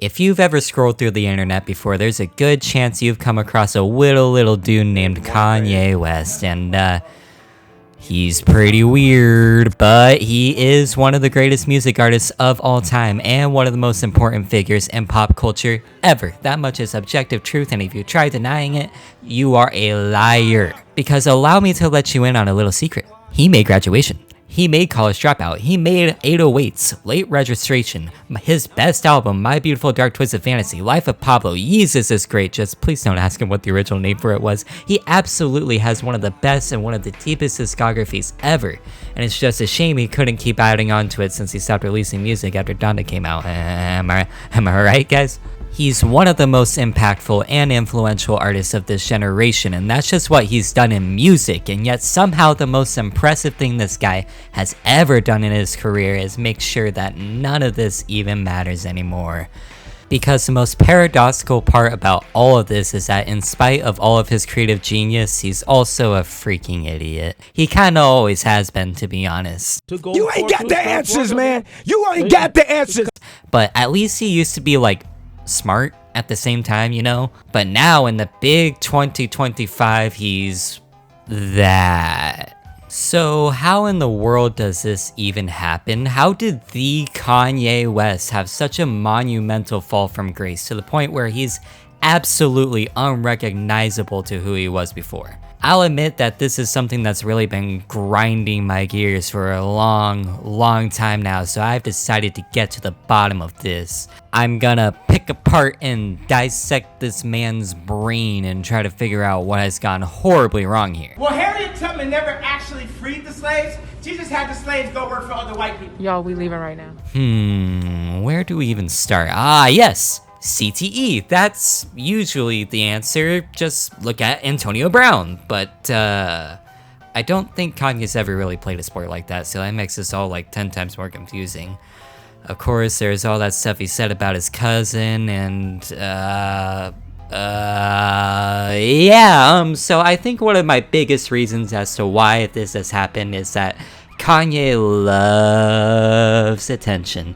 If you've ever scrolled through the internet before, there's a good chance you've come across a little dude named Kanye West, and he's pretty weird, but he is one of the greatest music artists of all time and one of the most important figures in pop culture ever. That much is objective truth, and if you try denying it, you are a liar. Because allow me to let you in on a little secret. He made Graduation. He made College Dropout. He made 808s, Late Registration, his best album, My Beautiful Dark Twisted Fantasy, Life of Pablo. Yeezus is great, just please don't ask him what the original name for it was. He absolutely has one of the best and one of the deepest discographies ever, and it's just a shame he couldn't keep adding on to it since he stopped releasing music after Donda came out. Am I right, guys? He's one of the most impactful and influential artists of this generation, and that's just what he's done in music, and yet somehow the most impressive thing this guy has ever done in his career is make sure that none of this even matters anymore. Because the most paradoxical part about all of this is that in spite of all of his creative genius, he's also a freaking idiot. He kinda always has been, to be honest. You ain't got the answers, man! You ain't got the answers! But at least he used to be like, smart at the same time, you know? But now in the big 2025, he's that. So how in the world does this even happen? How did the Kanye West have such a monumental fall from grace to the point where he's absolutely unrecognizable to who he was before? I'll admit that this is something that's really been grinding my gears for a long time now, so I've decided to get to the bottom of this. I'm gonna pick apart and dissect this man's brain and try to figure out what has gone horribly wrong here. Well, Harriet Tubman never actually freed the slaves. She just had the slaves go work for other white people. Y'all, we leaving right now. Where do we even start? Ah, yes! CTE, that's usually the answer. Just look at Antonio Brown. But I don't think Kanye's ever really played a sport like that, so that makes this all like 10 times more confusing. Of course, there's all that stuff he said about his cousin, and so I think one of my biggest reasons as to why this has happened is that Kanye loves attention.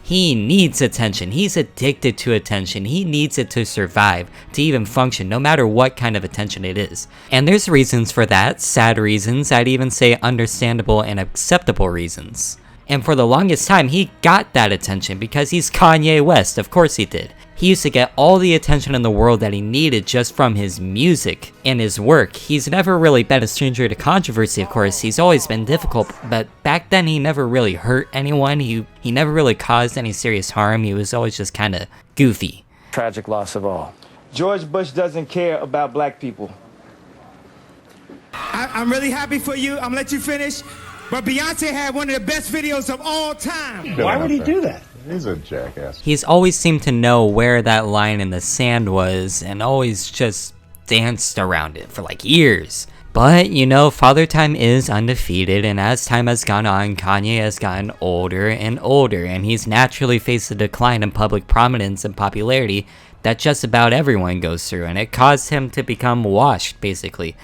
He needs attention. He's addicted to attention. He needs it to survive, to even function, no matter what kind of attention it is. And there's reasons for that, sad reasons, I'd even say understandable and acceptable reasons. And for the longest time, he got that attention because he's Kanye West, of course he did. He used to get all the attention in the world that he needed just from his music and his work. He's never really been a stranger to controversy, of course. He's always been difficult, but back then he never really hurt anyone. He never really caused any serious harm. He was always just kind of goofy. Tragic loss of all. George Bush doesn't care about black people. I'm really happy for you. I'm gonna let you finish. But Beyonce had one of the best videos of all time. Why would he do that? He's a jackass. He's always seemed to know where that line in the sand was and always just danced around it for like years. But, you know, Father Time is undefeated, and as time has gone on, Kanye has gotten older and older, and he's naturally faced a decline in public prominence and popularity that just about everyone goes through, and it caused him to become washed, basically.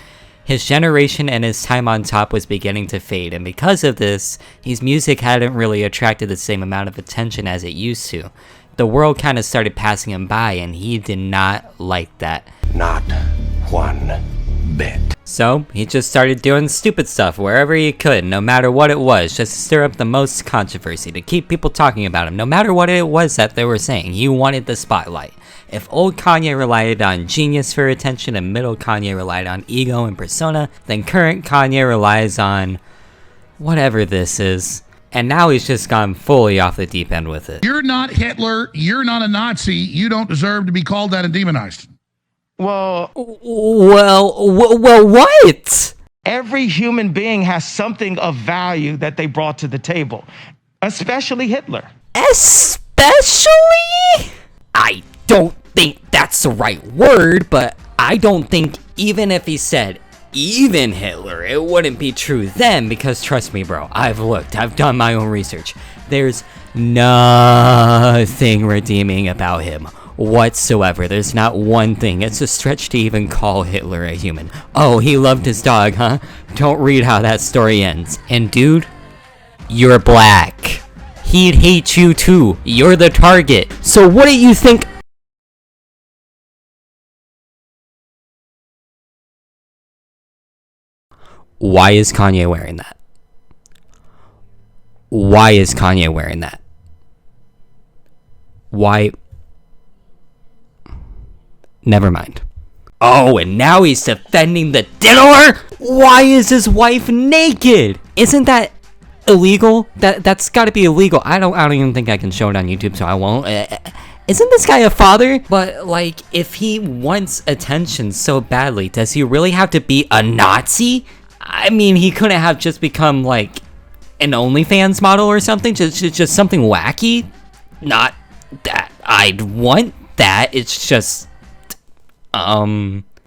His generation and his time on top was beginning to fade, and because of this, his music hadn't really attracted the same amount of attention as it used to. The world kind of started passing him by, and he did not like that. Not one bit. So, he just started doing stupid stuff wherever he could, no matter what it was, just to stir up the most controversy, to keep people talking about him, no matter what it was that they were saying. He wanted the spotlight. If old Kanye relied on genius for attention and middle Kanye relied on ego and persona, then current Kanye relies on whatever this is. And now he's just gone fully off the deep end with it. You're not Hitler, you're not a Nazi, you don't deserve to be called that and demonized. Well, what? every human being has something of value that they brought to the table, especially Hitler. Especially? I don't think that's the right word, but I don't think even if he said even Hitler, it wouldn't be true then, because trust me, bro, I've looked, I've done my own research. There's nothing redeeming about him whatsoever. There's not one thing. It's a stretch to even call Hitler a human. Oh, he loved his dog, huh? Don't read how that story ends. And dude, you're black. he'd hate you too. You're the target. So what do you think? Why is Kanye wearing that? Why is Kanye wearing that? Why? Never mind. Oh, and now he's defending the diddler? Why is his wife naked? Isn't that illegal? That's got to be illegal. I don't even think I can show it on YouTube, so I won't. Isn't this guy a father? But like, if he wants attention so badly, does he really have to be a Nazi? I mean, he couldn't have just become like an OnlyFans model or something. Just something wacky. Not that I'd want that. It's just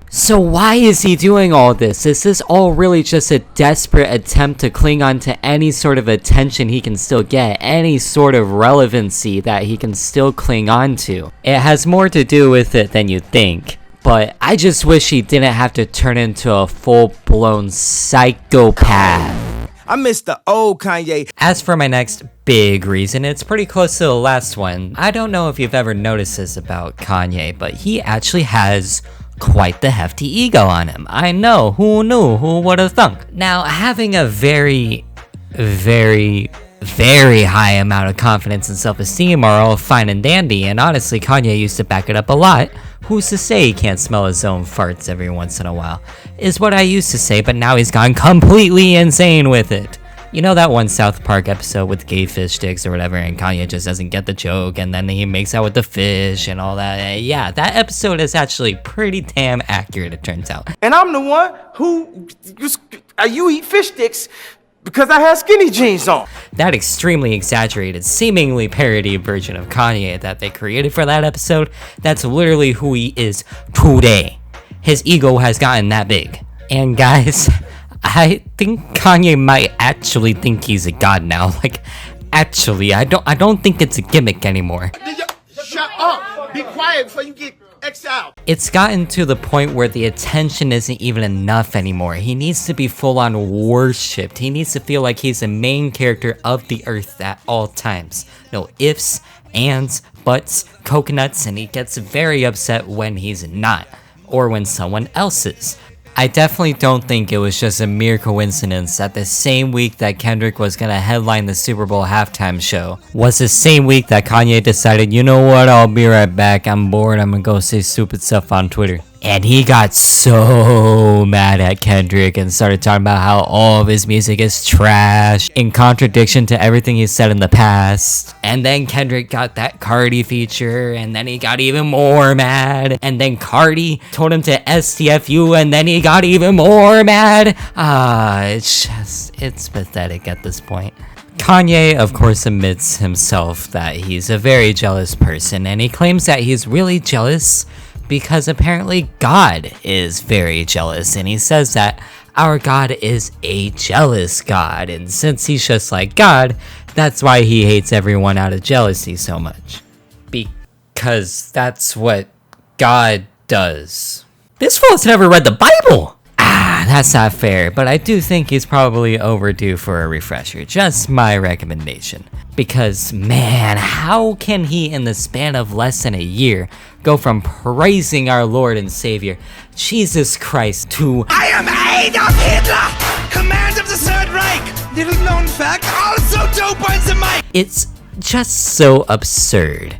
So why is he doing all this? Is this all really just a desperate attempt to cling on to any sort of attention he can still get, any sort of relevancy that he can still cling on to? It has more to do with it than you think, but I just wish he didn't have to turn into a full-blown psychopath. I miss the old Kanye. As for my next big reason, it's pretty close to the last one. I don't know if you've ever noticed this about Kanye, but he actually has quite the hefty ego on him. I know, who knew, who would have thunk? Now, having a very high amount of confidence and self-esteem are all fine and dandy, and honestly, Kanye used to back it up a lot. Who's to say he can't smell his own farts every once in a while, is what I used to say, but now he's gone completely insane with it. You know that one South Park episode with gay fish sticks or whatever, and Kanye just doesn't get the joke, and then he makes out with the fish and all that? Yeah, that episode is actually pretty damn accurate, it turns out. And I'm the one who you eat fish sticks because I had skinny jeans on. That extremely exaggerated, seemingly parody version of Kanye that they created for that episode, that's literally who he is today. His ego has gotten that big. And guys, I think Kanye might actually think he's a god now. Like, actually, I don't think it's a gimmick anymore. Shut up! Be quiet before you get exiled. It's gotten to the point where the attention isn't even enough anymore. He needs to be full-on worshipped. He needs to feel like he's the main character of the earth at all times. No ifs, ands, buts, coconuts, and he gets very upset when he's not, or when someone else is. I definitely don't think it was just a mere coincidence that the same week that Kendrick was gonna headline the Super Bowl halftime show was the same week that Kanye decided, you know what, I'll be right back, I'm bored, I'm gonna go say stupid stuff on Twitter. And he got so mad at Kendrick and started talking about how all of his music is trash, in contradiction to everything he said in the past. And then Kendrick got that Cardi feature, and then he got even more mad. And then Cardi told him to STFU, and then he got even more mad. It's pathetic at this point. Kanye, of course, admits himself that he's a very jealous person, and he claims that he's really jealous because apparently God is very jealous, and he says that our God is a jealous God, and since he's just like God, that's why he hates everyone out of jealousy so much. Because that's what God does. This fool's never read the Bible! That's not fair, but I do think he's probably overdue for a refresher. Just my recommendation. Because, man, how can he, in the span of less than a year, go from praising our Lord and Savior, Jesus Christ, to I am Adolf Hitler, command of the Third Reich. Little known fact, also dope on the mic. It's just so absurd.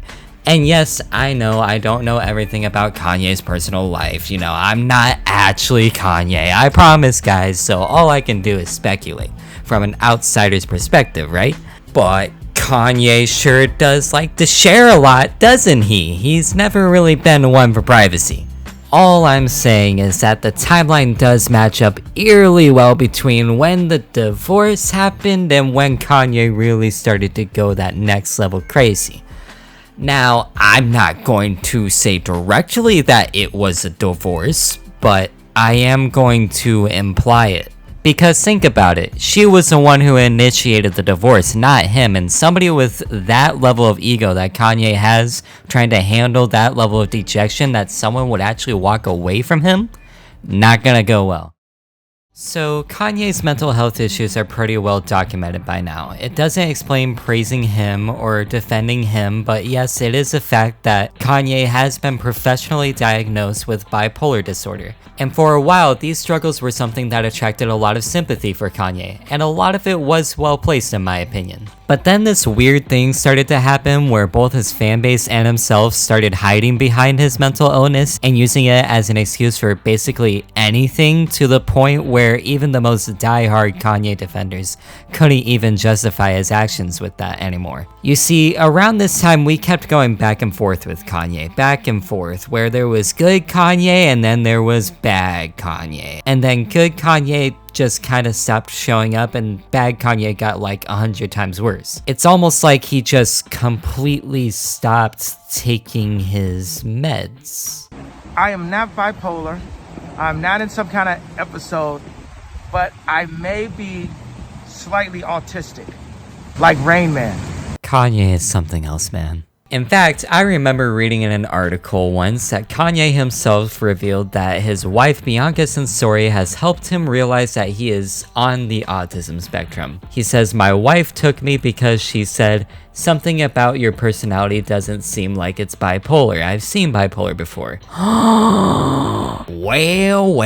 And yes, I know I don't know everything about Kanye's personal life. You know, I'm not actually Kanye. I promise, guys. So all I can do is speculate from an outsider's perspective, right? But Kanye sure does like to share a lot, doesn't he? He's never really been one for privacy. All I'm saying is that the timeline does match up eerily well between when the divorce happened and when Kanye really started to go that next level crazy. Now, I'm not going to say directly that it was a divorce, but I am going to imply it. Because think about it, she was the one who initiated the divorce, not him, and somebody with that level of ego that Kanye has, trying to handle that level of dejection, that someone would actually walk away from him, not gonna go well. So Kanye's mental health issues are pretty well documented by now. It doesn't explain praising him or defending him, but yes, it is a fact that Kanye has been professionally diagnosed with bipolar disorder. And for a while, these struggles were something that attracted a lot of sympathy for Kanye, and a lot of it was well placed in my opinion. But then this weird thing started to happen where both his fanbase and himself started hiding behind his mental illness and using it as an excuse for basically anything, to the point where even the most diehard Kanye defenders couldn't even justify his actions with that anymore. You see, around this time we kept going back and forth with Kanye, back and forth, where there was good Kanye and then there was bad Kanye. And then good Kanye just kind of stopped showing up and bad Kanye got like 100 times worse. It's almost like he just completely stopped taking his meds. I am not bipolar. I'm not in some kind of episode, but I may be slightly autistic, like Rain Man. Kanye is something else, man. In fact, I remember reading in an article once that Kanye himself revealed that his wife Bianca Censori has helped him realize that he is on the autism spectrum. He says, "My wife took me because she said, something about your personality doesn't seem like it's bipolar. I've seen bipolar before." Well,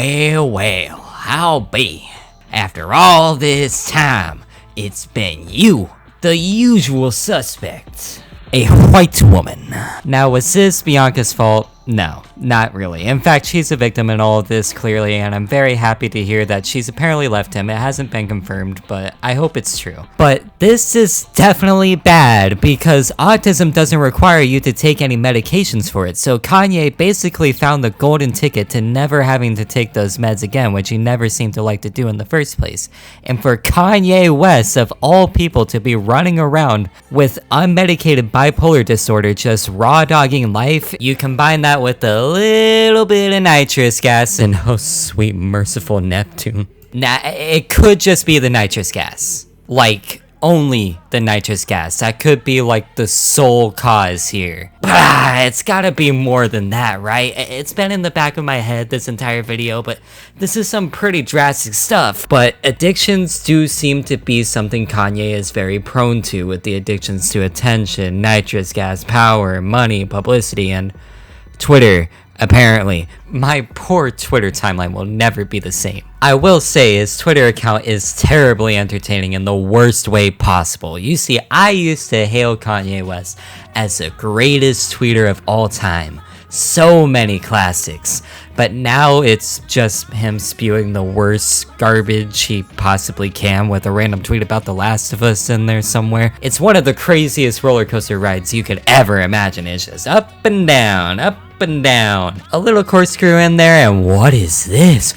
I'll be. After all this time, it's been you, the usual suspect. A white woman. Now, was this Bianca's fault? No, not really. In fact, she's a victim in all of this, clearly, and I'm very happy to hear that she's apparently left him. It hasn't been confirmed, but I hope it's true. But this is definitely bad, because autism doesn't require you to take any medications for it, so Kanye basically found the golden ticket to never having to take those meds again, which he never seemed to like to do in the first place. And for Kanye West, of all people, to be running around with unmedicated bipolar disorder, just raw dogging life, you combine that with a little bit of nitrous gas and oh sweet merciful Neptune. Nah, it could just be the nitrous gas. Like, only the nitrous gas. That could be like the sole cause here. But it's gotta be more than that, right? It's been in the back of my head this entire video, but this is some pretty drastic stuff. But addictions do seem to be something Kanye is very prone to, with the addictions to attention, nitrous gas, power, money, publicity, and Twitter, apparently. My poor Twitter timeline will never be the same. I will say his Twitter account is terribly entertaining in the worst way possible. You see, I used to hail Kanye West as the greatest tweeter of all time. So many classics. But now it's just him spewing the worst garbage he possibly can with a random tweet about The Last of Us in there somewhere. It's one of the craziest roller coaster rides you could ever imagine. It's just up and down, up and down. A little corkscrew in there, and what is this?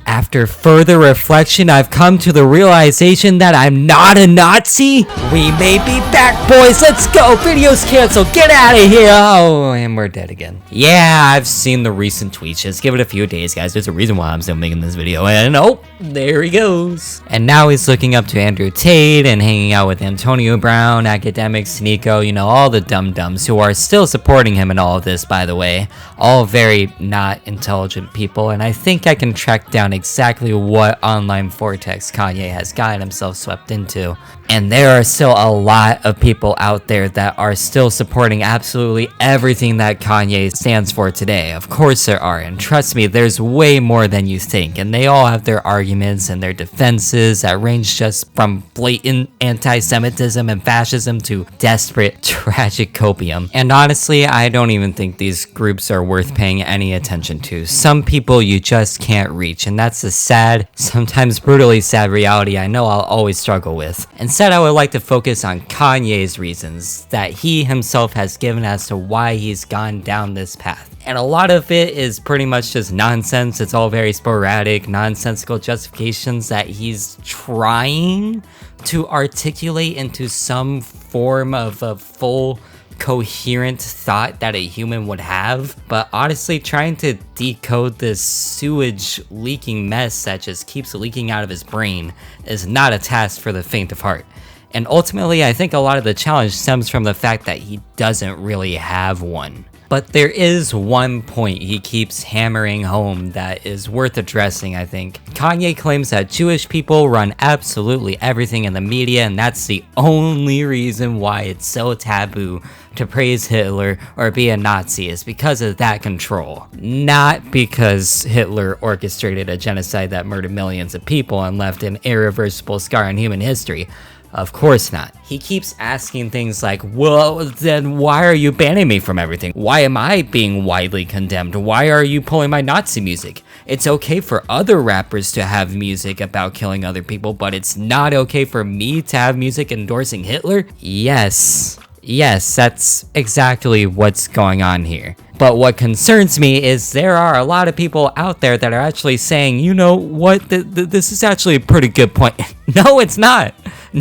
After further reflection, I've come to the realization that I'm not a Nazi. We may be back, boys. Let's go. Video's canceled. Get out of here. Oh, and we're dead again. Yeah, I've seen the recent tweets. Just give it a few days, guys. There's a reason why I'm still making this video. And oh, there he goes. And now he's looking up to Andrew Tate and hanging out with Antonio Brown, academics, Nico, you know, all the dum-dums who are still supporting him in all of this, by the way. All very not intelligent people. And I think I can track down exactly what online vortex Kanye has gotten himself swept into. And there are still a lot of people out there that are still supporting absolutely everything that Kanye stands for today. Of course there are, and trust me, there's way more than you think, and they all have their arguments and their defenses that range just from blatant anti-Semitism and fascism to desperate, tragic copium. And honestly, I don't even think these groups are worth paying any attention to. Some people you just can't reach, and that's a sad, sometimes brutally sad reality I know I'll always struggle with. Instead, I would like to focus on Kanye's reasons that he himself has given as to why he's gone down this path. And a lot of it is pretty much just nonsense. It's all very sporadic, nonsensical justifications that he's trying to articulate into some form of a full coherent thought that a human would have. But honestly, trying to decode this sewage leaking mess that just keeps leaking out of his brain is not a task for the faint of heart. And ultimately, I think a lot of the challenge stems from the fact that he doesn't really have one. But there is one point he keeps hammering home that is worth addressing, I think. Kanye claims that Jewish people run absolutely everything in the media, and that's the only reason why it's so taboo to praise Hitler or be a Nazi, is because of that control. Not because Hitler orchestrated a genocide that murdered millions of people and left an irreversible scar in human history. Of course not. He keeps asking things like, well, then why are you banning me from everything? Why am I being widely condemned? Why are you pulling my Nazi music? It's okay for other rappers to have music about killing other people, but it's not okay for me to have music endorsing Hitler? Yes, that's exactly what's going on here. But what concerns me is there are a lot of people out there that are actually saying, you know what, this is actually a pretty good point. No, it's not.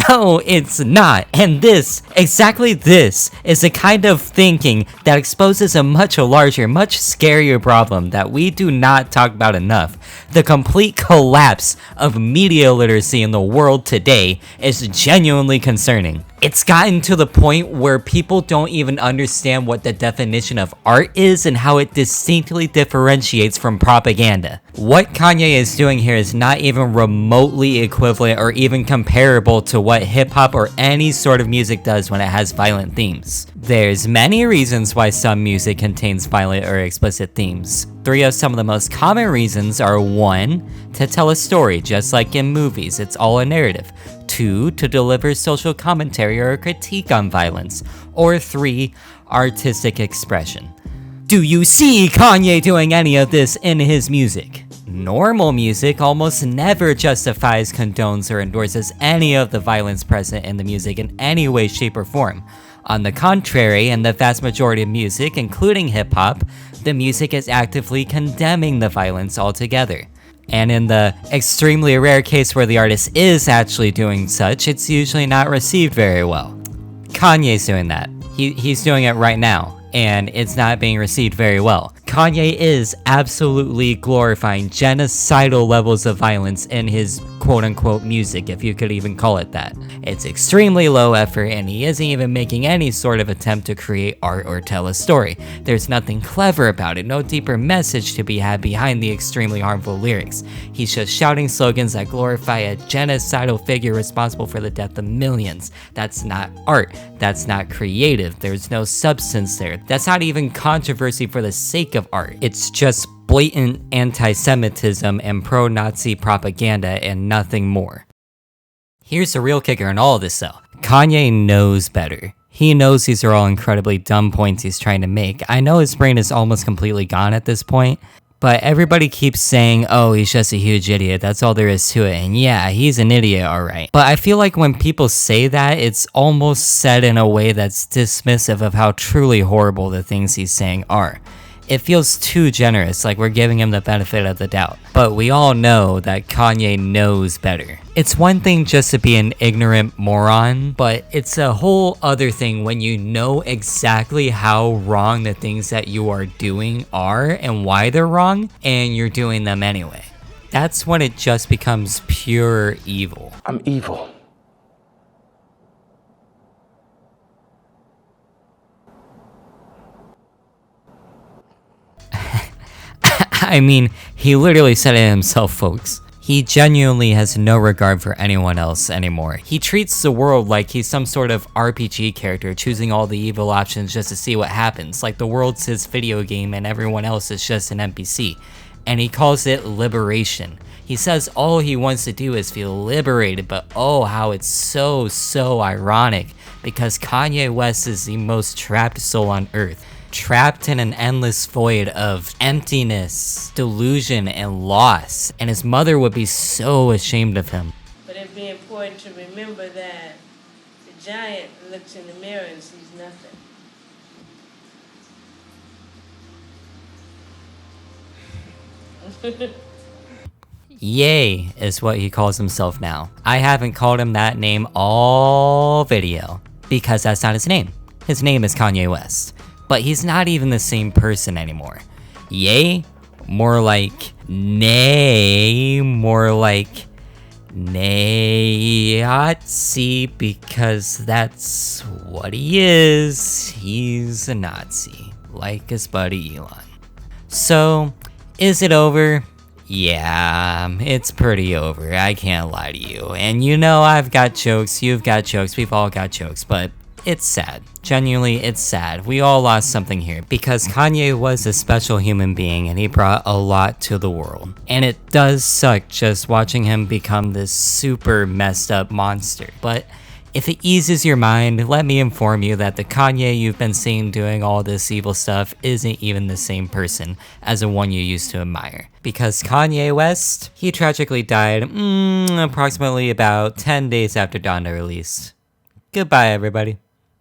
No, it's not. And this, exactly this, is the kind of thinking that exposes a much larger, much scarier problem that we do not talk about enough. The complete collapse of media literacy in the world today is genuinely concerning. It's gotten to the point where people don't even understand what the definition of art is and how it distinctly differentiates from propaganda. What Kanye is doing here is not even remotely equivalent or even comparable to what hip-hop or any sort of music does when it has violent themes. There's many reasons why some music contains violent or explicit themes. 3 of some of the most common reasons are 1, to tell a story, just like in movies, it's all a narrative. 2, to deliver social commentary or a critique on violence. Or 3, artistic expression. Do you see Kanye doing any of this in his music? Normal music almost never justifies, condones, or endorses any of the violence present in the music in any way, shape, or form. On the contrary, in the vast majority of music, including hip-hop, the music is actively condemning the violence altogether. And in the extremely rare case where the artist is actually doing such, it's usually not received very well. Kanye's doing that. He's doing it right now, and it's not being received very well. Kanye is absolutely glorifying genocidal levels of violence in his quote-unquote music, if you could even call it that. It's extremely low effort, and he isn't even making any sort of attempt to create art or tell a story. There's nothing clever about it, no deeper message to be had behind the extremely harmful lyrics. He's just shouting slogans that glorify a genocidal figure responsible for the death of millions. That's not art. That's not creative. There's no substance there. That's not even controversy for the sake of art. It's just blatant anti-Semitism and pro-Nazi propaganda and nothing more. Here's the real kicker in all of this though. Kanye knows better. He knows these are all incredibly dumb points he's trying to make. I know his brain is almost completely gone at this point, but everybody keeps saying, oh, he's just a huge idiot, that's all there is to it, and yeah, he's an idiot, alright. But I feel like when people say that, it's almost said in a way that's dismissive of how truly horrible the things he's saying are. It feels too generous, like we're giving him the benefit of the doubt. But we all know that Kanye knows better. It's one thing just to be an ignorant moron, but it's a whole other thing when you know exactly how wrong the things that you are doing are and why they're wrong, and you're doing them anyway. That's when it just becomes pure evil. I'm evil. I mean, he literally said it himself, folks. He genuinely has no regard for anyone else anymore. He treats the world like he's some sort of RPG character choosing all the evil options just to see what happens, like the world's his video game and everyone else is just an NPC. And he calls it liberation. He says all he wants to do is feel liberated, but oh, how it's so ironic, because Kanye West is the most trapped soul on earth. Trapped in an endless void of emptiness, delusion, and loss, and his mother would be so ashamed of him. But it'd be important to remember that the giant looks in the mirror and sees nothing. Ye is what he calls himself now. I haven't called him that name all video, because that's not his name. His name is Kanye West. But he's not even the same person anymore. Ye? More like nay, more like Nazi, because that's what he is. He's a Nazi. like his buddy Elon. So, is it over? Yeah, it's pretty over. I can't lie to you. And you know I've got jokes, you've got jokes, we've all got jokes, but it's sad. Genuinely, it's sad. We all lost something here because Kanye was a special human being and he brought a lot to the world. And it does suck just watching him become this super messed up monster. But if it eases your mind, let me inform you that the Kanye you've been seeing doing all this evil stuff isn't even the same person as the one you used to admire. Because Kanye West, he tragically died approximately about 10 days after Donda released. Goodbye, everybody.